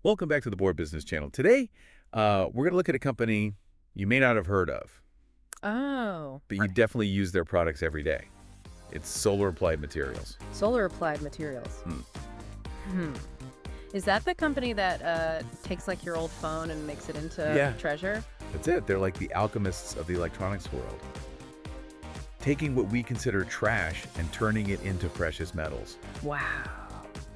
Welcome back to the Board Business Channel. Today, we're going to look at a company you may not have heard of, Oh, but you definitely use their products every day. It's Solar Applied Materials. Solar Applied Materials. Is that the company that takes like your old phone and makes it into treasure? That's it. They're like the alchemists of the electronics world. Taking what we consider trash and turning it into precious metals Wow.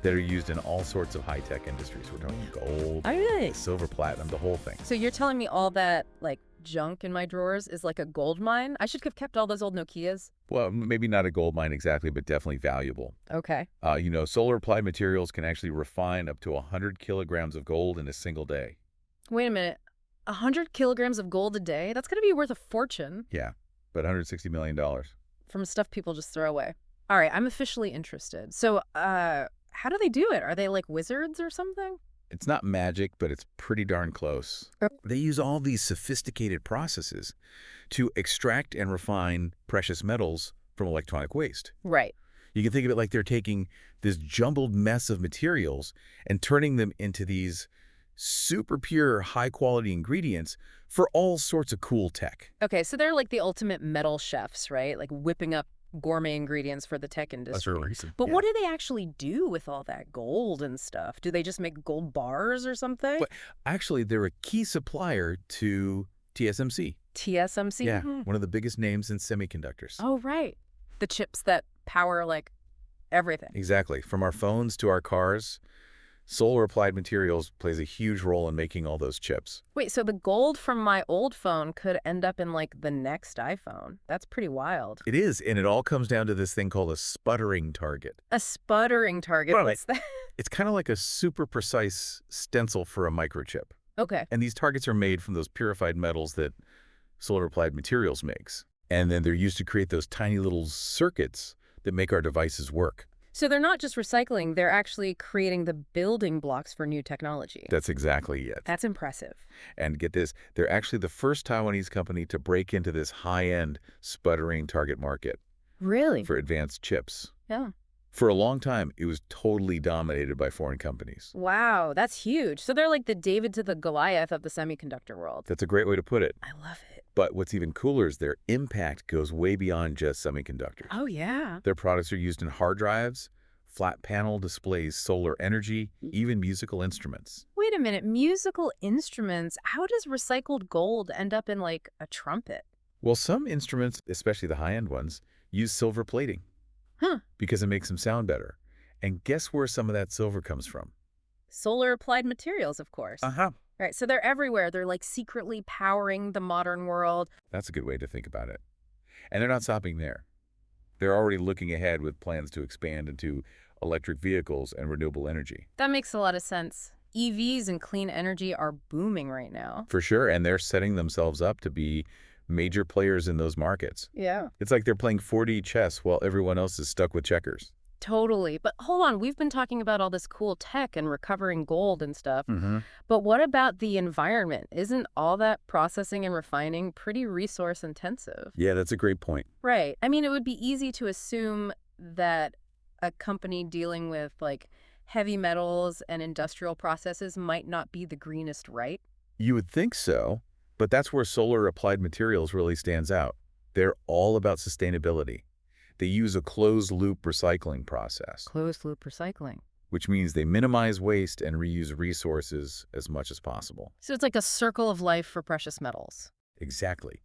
that are used in all sorts of high-tech industries. We're talking gold, Oh, really? silver, platinum, the whole thing. So you're telling me all that like junk in my drawers is like a gold mine? I should have kept all those old Nokias. Well, maybe not a gold mine exactly, but definitely valuable. Okay. Solar Applied Materials can actually refine up to 100 kilograms of gold in a single day. Wait a minute. 100 kilograms of gold a day? That's going to be worth a fortune Yeah, but $160 million. from stuff people just throw away. All right, I'm officially interested. So, how do they do it? Are they like wizards or something? It's not magic, but it's pretty darn close. They use all these sophisticated processes to extract and refine precious metals from electronic waste. Right. You can think of it like they're taking this jumbled mess of materials and turning them into these super pure, high-quality ingredients for all sorts of cool tech. Okay, so they're like the ultimate metal chefs, right? Like whipping up gourmet ingredients for the tech industry. But what do they actually do with all that gold and stuff? Do they just make gold bars or something? Well, actually, they're a key supplier to TSMC. TSMC? Yeah, one of the biggest names in semiconductors. Oh, right. The chips that power like everything. Exactly. From our phones to our cars, Solar Applied Materials plays a huge role in making all those chips. Wait, so the gold from my old phone could end up in like the next iPhone. That's pretty wild. It is, and it all comes down to this thing called a sputtering target. A sputtering target. Right. What's that? It's kind of like a super precise stencil for a microchip. Okay. And these targets are made from those purified metals that Solar Applied Materials makes. And then they're used to create those tiny little circuits that make our devices work. So they're not just recycling, they're actually creating the building blocks for new technology. That's exactly it. That's impressive. And get this, they're actually the first Taiwanese company to break into this high-end sputtering target market Really? for advanced chips. Yeah. For a long time, it was totally dominated by foreign companies. Wow, that's huge. So they're like the David to the Goliath of the semiconductor world. That's a great way to put it. I love it. But what's even cooler is their impact goes way beyond just semiconductors. Oh, yeah. Their products are used in hard drives, flat panel displays, solar energy, even musical instruments. Wait a minute. Musical instruments. How does recycled gold end up in like a trumpet? Well, some instruments, especially the high-end ones, use silver plating. Huh. Because it makes them sound better. And guess where some of that silver comes from? Solar Applied Materials, of course. Uh-huh. Right, so they're everywhere. They're like secretly powering the modern world. That's a good way to think about it. And they're not stopping there. They're already looking ahead with plans to expand into electric vehicles and renewable energy. That makes a lot of sense. EVs and clean energy are booming right now. For sure, and they're setting themselves up to be major players in those markets. Yeah. It's like they're playing 4D chess while everyone else is stuck with checkers. Totally. But hold on, we've been talking about all this cool tech and recovering gold and stuff. Mm-hmm. But what about the environment? Isn't all that processing and refining pretty resource intensive? Yeah, that's a great point. Right. I mean, it would be easy to assume that a company dealing with like heavy metals and industrial processes might not be the greenest, right? You would think so, but that's where Solar Applied Materials really stands out. They're all about sustainability. They use a closed-loop recycling process, Closed-loop recycling. which means they minimize waste and reuse resources as much as possible. So it's like a circle of life for precious metals. Exactly.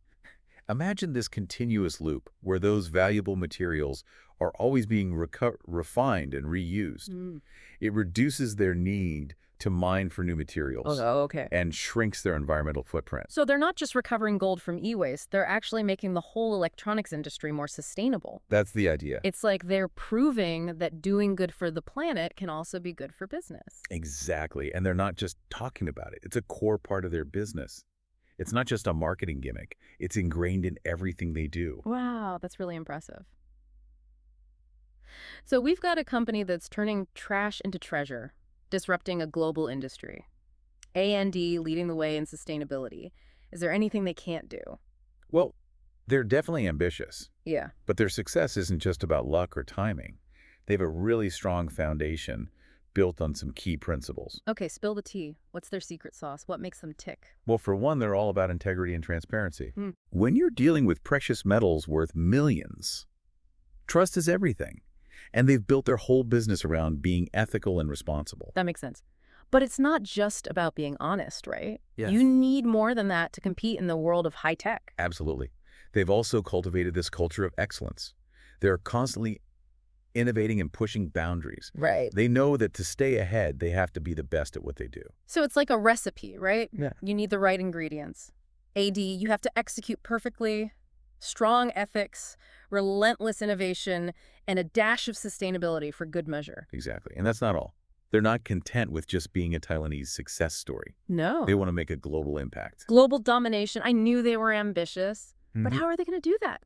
Imagine this continuous loop where those valuable materials are always being refined and reused. It reduces their need to mine for new materials Oh, okay. and shrinks their environmental footprint. So they're not just recovering gold from e-waste, they're actually making the whole electronics industry more sustainable. That's the idea. It's like they're proving that doing good for the planet can also be good for business. Exactly. And they're not just talking about it. It's a core part of their business. It's not just a marketing gimmick. It's ingrained in everything they do. Wow, that's really impressive. So we've got a company that's turning trash into treasure, disrupting a global industry. A&D leading the way in sustainability. Is there anything they can't do? Well, they're definitely ambitious, Yeah. but their success isn't just about luck or timing. They have a really strong foundation built on some key principles. Okay, spill the tea. What's their secret sauce? What makes them tick? Well, for one, they're all about integrity and transparency. When you're dealing with precious metals worth millions, trust is everything. And they've built their whole business around being ethical and responsible. That makes sense. But it's not just about being honest, right? Yes. You need more than that to compete in the world of high tech. Absolutely. They've also cultivated this culture of excellence. They're constantly innovating and pushing boundaries. Right. They know that to stay ahead, they have to be the best at what they do. So it's like a recipe, right? Yeah. You need the right ingredients. AD, you have to execute perfectly, strong ethics, relentless innovation, and a dash of sustainability for good measure. Exactly. And that's not all. They're not content with just being a Taiwanese success story. No. They want to make a global impact. Global domination. I knew they were ambitious. But how are they going to do that?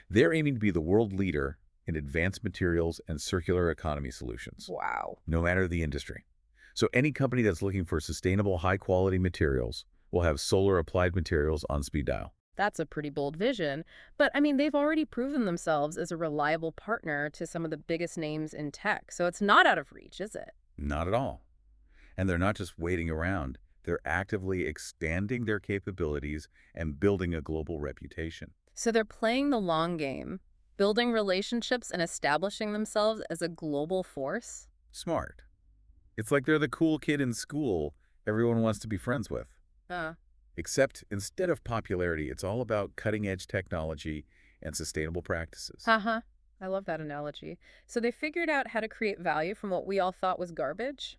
They're aiming to be the world leader in advanced materials and circular economy solutions. Wow. No matter the industry. So any company that's looking for sustainable, high-quality materials will have Solar Applied Materials on speed dial. That's a pretty bold vision. But, I mean, they've already proven themselves as a reliable partner to some of the biggest names in tech. So it's not out of reach, is it? Not at all. And they're not just waiting around. They're actively expanding their capabilities and building a global reputation. So they're playing the long game, building relationships and establishing themselves as a global force? Smart. It's like they're the cool kid in school everyone wants to be friends with. Except instead of popularity, it's all about cutting-edge technology and sustainable practices. I love that analogy. So they figured out how to create value from what we all thought was garbage?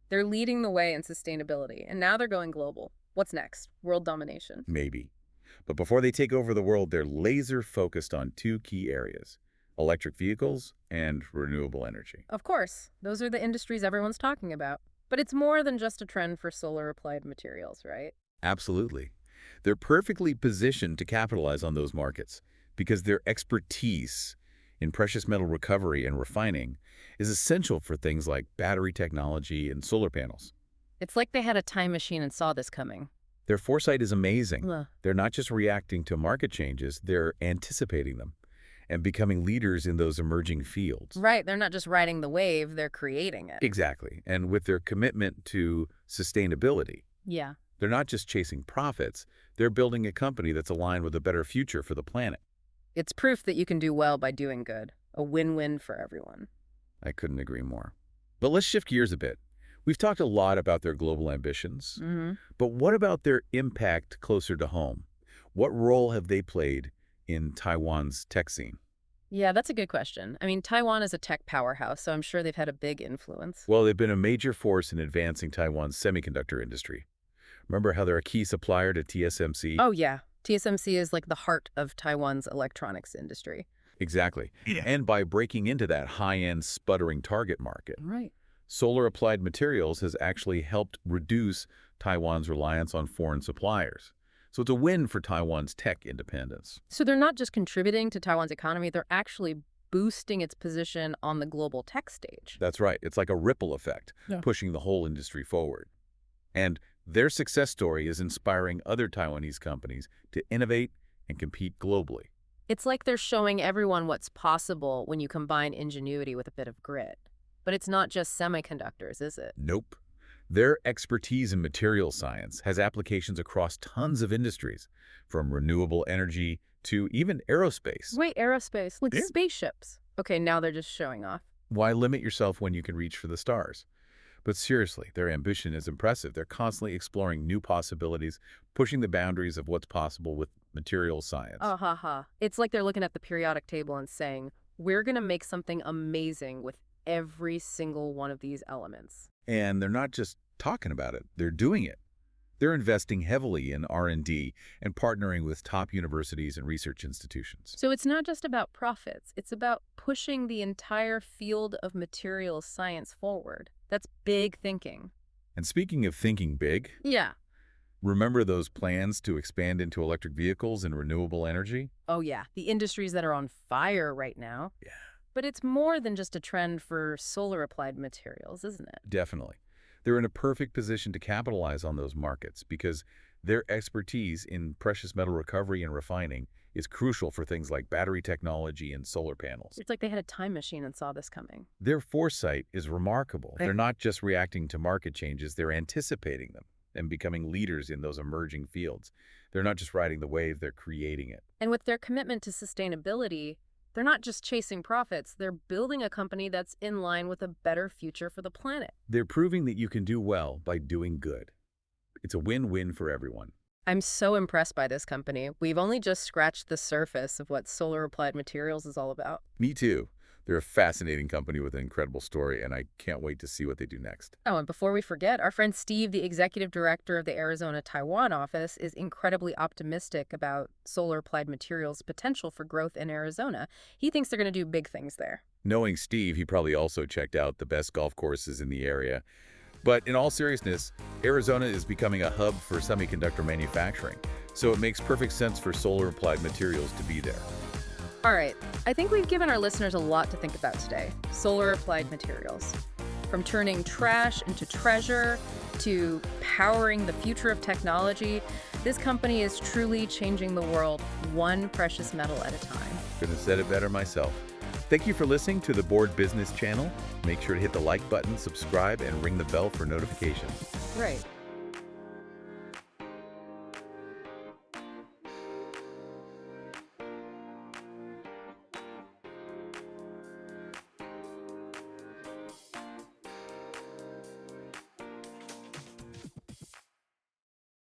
They're leading the way in sustainability, and now they're going global. What's next? World domination? Maybe. But before they take over the world, they're laser-focused on two key areas: electric vehicles and renewable energy. Of course. Those are the industries everyone's talking about. But it's more than just a trend for solar applied materials, right? Absolutely. They're perfectly positioned to capitalize on those markets because their expertise in precious metal recovery and refining is essential for things like battery technology and solar panels. It's like they had a time machine and saw this coming. Their foresight is amazing. They're not just reacting to market changes, they're anticipating them and becoming leaders in those emerging fields. Right, they're not just riding the wave, they're creating it. Exactly. And with their commitment to sustainability, Yeah. they're not just chasing profits, they're building a company that's aligned with a better future for the planet. It's proof that you can do well by doing good. A win-win for everyone. I couldn't agree more. But let's shift gears a bit. We've talked a lot about their global ambitions, but what about their impact closer to home? What role have they played in Taiwan's tech scene? Yeah, that's a good question. I mean, Taiwan is a tech powerhouse, so I'm sure they've had a big influence. Well, they've been a major force in advancing Taiwan's semiconductor industry. Remember how they're a key supplier to TSMC? Oh, yeah. TSMC is like the heart of Taiwan's electronics industry. Exactly. Yeah. And by breaking into that high-end sputtering target market, Right. Solar Applied Materials has actually helped reduce Taiwan's reliance on foreign suppliers. So it's a win for Taiwan's tech independence. So they're not just contributing to Taiwan's economy, they're actually boosting its position on the global tech stage. That's right. It's like a ripple effect, pushing the whole industry forward. And their success story is inspiring other Taiwanese companies to innovate and compete globally. It's like they're showing everyone what's possible when you combine ingenuity with a bit of grit. But it's not just semiconductors, is it? Nope. Their expertise in material science has applications across tons of industries, from renewable energy to even aerospace. Wait, aerospace? Like spaceships? Okay, now they're just showing off. Why limit yourself when you can reach for the stars? But seriously, their ambition is impressive. They're constantly exploring new possibilities, pushing the boundaries of what's possible with material science. It's like they're looking at the periodic table and saying, we're going to make something amazing with every single one of these elements. And they're not just talking about it, they're doing it. They're investing heavily in R&D and partnering with top universities and research institutions. So it's not just about profits, it's about pushing the entire field of materials science forward. That's big thinking. And speaking of thinking big, remember those plans to expand into electric vehicles and renewable energy? Oh yeah, the industries that are on fire right now. Yeah. But it's more than just a trend for solar applied materials, isn't it? Definitely. They're in a perfect position to capitalize on those markets because their expertise in precious metal recovery and refining is crucial for things like battery technology and solar panels. It's like they had a time machine and saw this coming. Their foresight is remarkable. They're not just reacting to market changes, they're anticipating them and becoming leaders in those emerging fields. They're not just riding the wave, they're creating it. And with their commitment to sustainability, they're not just chasing profits, they're building a company that's in line with a better future for the planet. They're proving that you can do well by doing good. It's a win-win for everyone. I'm so impressed by this company. We've only just scratched the surface of what Solar Applied Materials is all about. Me too. They're a fascinating company with an incredible story, and I can't wait to see what they do next. Oh, and before we forget, our friend Steve, the executive director of the Arizona-Taiwan office, is incredibly optimistic about Solar Applied Materials' potential for growth in Arizona. He thinks they're going to do big things there. Knowing Steve, he probably also checked out the best golf courses in the area. But in all seriousness, Arizona is becoming a hub for semiconductor manufacturing, so it makes perfect sense for Solar Applied Materials to be there. All right, I think we've given our listeners a lot to think about today. Solar Applied Materials. From turning trash into treasure to powering the future of technology, this company is truly changing the world one precious metal at a time. Couldn't have said it better myself. Thank you for listening to the Board Business channel. Make sure to hit the like button, subscribe, and ring the bell for notifications. Right.